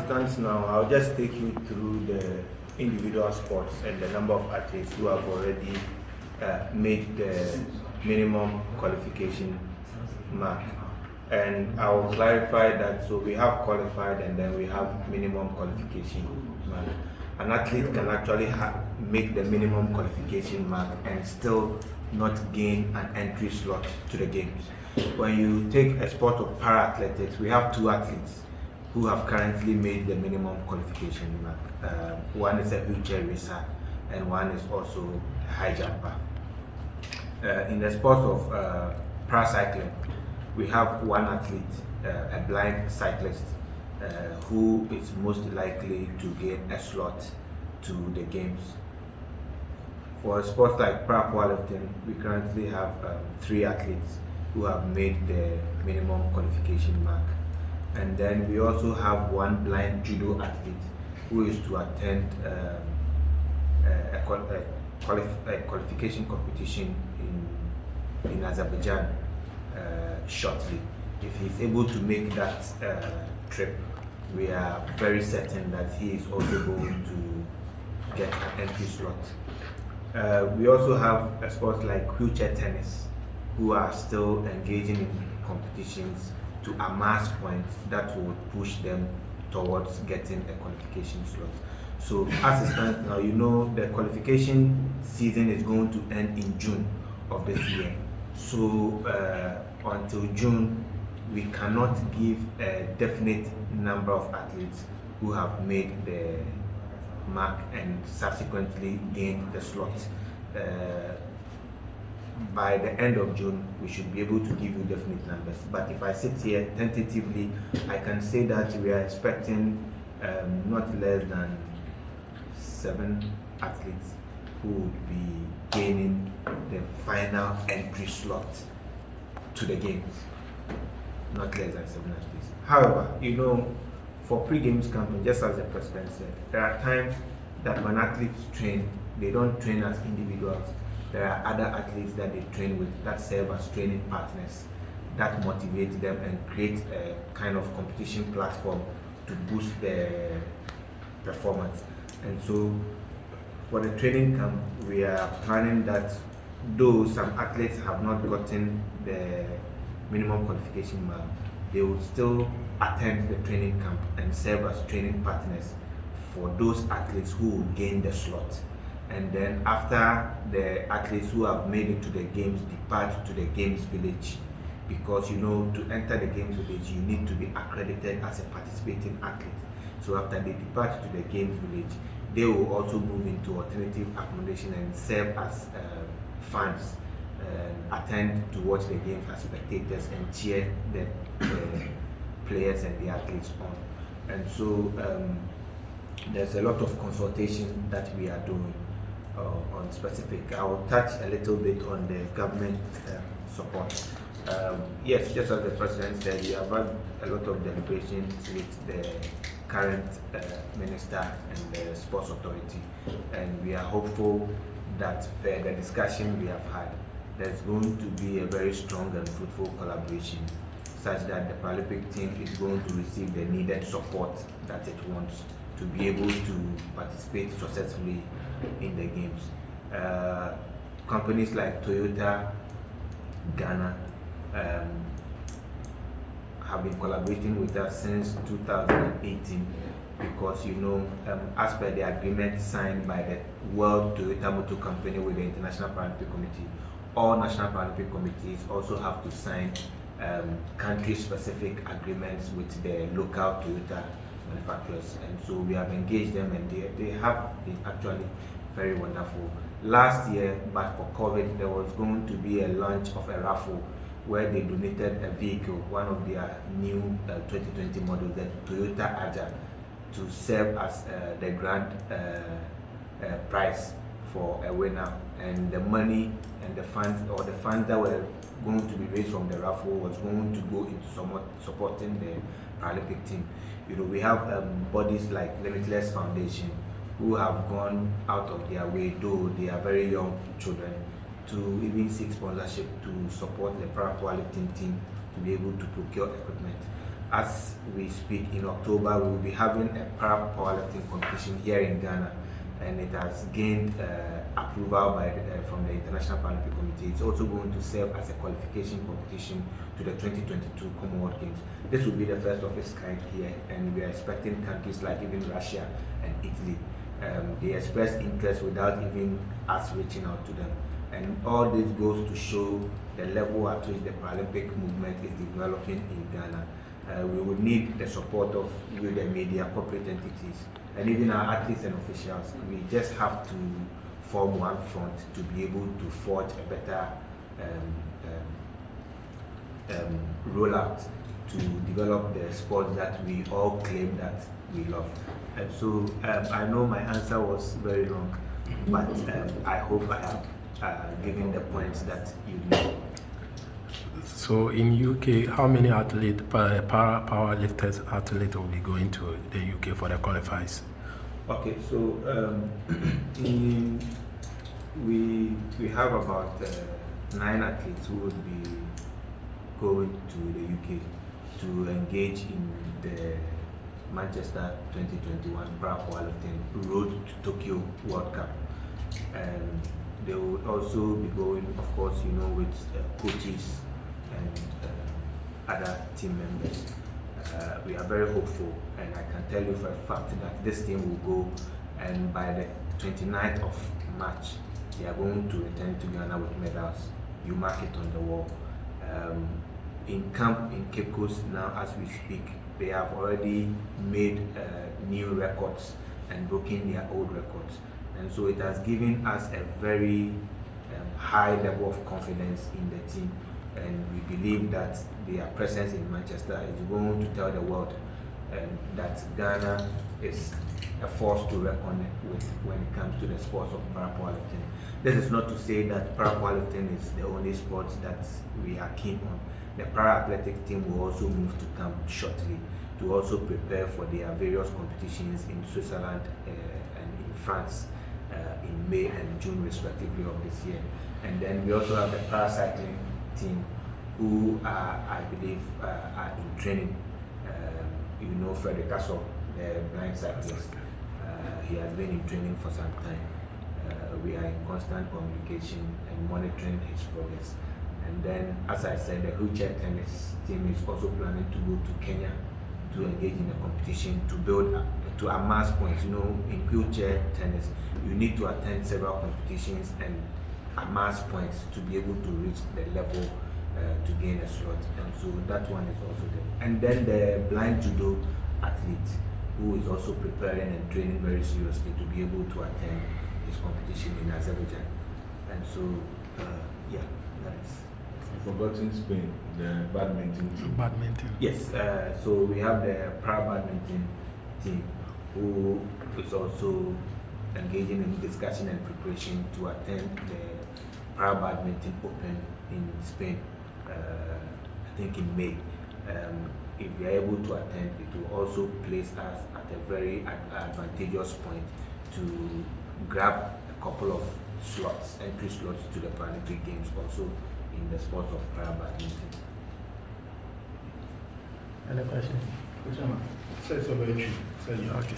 it stands now, I'll just take you through the individual sports and the number of athletes who have already made the minimum qualification mark. And I will clarify that. So we have qualified and then we have minimum qualification mark. An athlete can actually make the minimum qualification mark and still not gain an entry slot to the games. When you take a sport of para-athletics, we have two athletes who have currently made the minimum qualification mark. One is a wheelchair racer and one is also a high jumper. In the sport of paracycling, we have one athlete, a blind cyclist, who is most likely to gain a slot to the games. For sports like para-powerlifting, we currently have 3 athletes who have made the minimum qualification mark. And then we also have one blind judo athlete who is to attend a qualification competition in Azerbaijan shortly. If he's able to make that trip, we are very certain that he is also going to get an entry slot. We also have a sport like wheelchair tennis, who are still engaging in competitions to amass points that will push them towards getting a qualification slot. So as it stands now, you know the qualification season is going to end in June of this year. So until June, we cannot give a definite number of athletes who have made the mark and subsequently gained the slot. By the end of June, we should be able to give you definite numbers. But if I sit here tentatively, I can say that we are expecting not less than 7 athletes who would be gaining the final entry slot to the games. Not less than 7 athletes. However, you know, for pre-games campaign, just as the president said, there are times that when athletes train, they don't train as individuals. There are other athletes that they train with that serve as training partners that motivate them and create a kind of competition platform to boost their performance. And so for the training camp, we are planning that though some athletes have not gotten the minimum qualification mark, they will still attend the training camp and serve as training partners for those athletes who will gain the slot. And then after the athletes who have made it to the games depart to the games village, because you know, to enter the games village you need to be accredited as a participating athlete. So after they depart to the games village, they will also move into alternative accommodation and serve as fans, attend to watch the games as spectators and cheer the players and the athletes on. And so there's a lot of consultation that we are doing on specific. I will touch a little bit on the government support. Yes, just as the president said, we have had a lot of deliberations with the current minister and the sports authority, and we are hopeful that per the discussion we have had, there's going to be a very strong and fruitful collaboration such that the Paralympic team is going to receive the needed support that it wants to be able to participate successfully in the games. Companies like Toyota Ghana have been collaborating with us since 2018 because, you know, as per the agreement signed by the World Toyota Motor Company with the International Paralympic Committee, all national Paralympic committees also have to sign country-specific agreements with the local Toyota manufacturers, and so we have engaged them, and they have been actually very wonderful. Last year, but for COVID, there was going to be a launch of a raffle where they donated a vehicle, one of their new 2020 models, the Toyota Adjei, to serve as the grand prize for a winner. And the money and the funds, or the funds that were going to be raised from the raffle, was going to go into supporting the Paralympic team. You know, we have bodies like Limitless Foundation who have gone out of their way, though they are very young children, to even seek sponsorship to support the para-powerlifting team to be able to procure equipment. as we speak, in October, we will be having a para powerlifting competition here in Ghana, and it has gained approval from the International Paralympic Committee. It's also going to serve as a qualification competition to the 2022 Commonwealth Games. This will be the first of its kind here, and we are expecting countries like even Russia and Italy. They express interest without even us reaching out to them. And all this goes to show the level at which the Paralympic movement is developing in Ghana. We will need the support of you, the media, corporate entities, and even our athletes and officials. We just have to form one front to be able to forge a better rollout to develop the sport that we all claim that we love. And so I know my answer was very long, but I hope I have given the points that you need. So in UK, how many athletes, powerlifters athletes will be going to the UK for the qualifiers? Okay, so we have about 9 athletes who will be going to the UK to engage in the Manchester 2021 Powerlifting Road to Tokyo World Cup. And they will also be going, of course, with coaches and other team members. We are very hopeful, and I can tell you for a fact that this team will go, and by the 29th of March, they are going to return to Ghana with medals. You mark it on the wall. In camp in Cape Coast now, as we speak, they have already made new records and broken their old records. And so it has given us a very high level of confidence in the team. And we believe that their presence in Manchester is going to tell the world that Ghana is a force to reckon with when it comes to the sports of para-powerlifting. This is not to say that para-powerlifting is the only sport that we are keen on. The para-athletic team will also move to camp shortly to also prepare for their various competitions in Switzerland and in France in May and June respectively of this year. And then we also have the paracycling team who I believe are in training. Frederick Castle, the blind cyclist, he has been in training for some time. We are in constant communication and monitoring his progress. And then, as I said, the wheelchair tennis team is also planning to go to Kenya to engage in a competition to amass points. In wheelchair tennis, you need to attend several competitions and amass points to be able to reach the level to gain a slot. And so that one is also there. And then the blind judo athlete who is also preparing and training very seriously to be able to attend his competition in Azerbaijan. And so, that is. I've forgotten Spain, the badminton team. Badminton. Yes, so we have the para-badminton team who is also engaging in discussion and preparation to attend the para-badminton open in Spain, I think in May. If we are able to attend, it will also place us at a very advantageous point to grab a couple of slots, entry slots to the Paralympic Games also in the sport of para-badminton. Any question? Say so very true. Say you. Okay.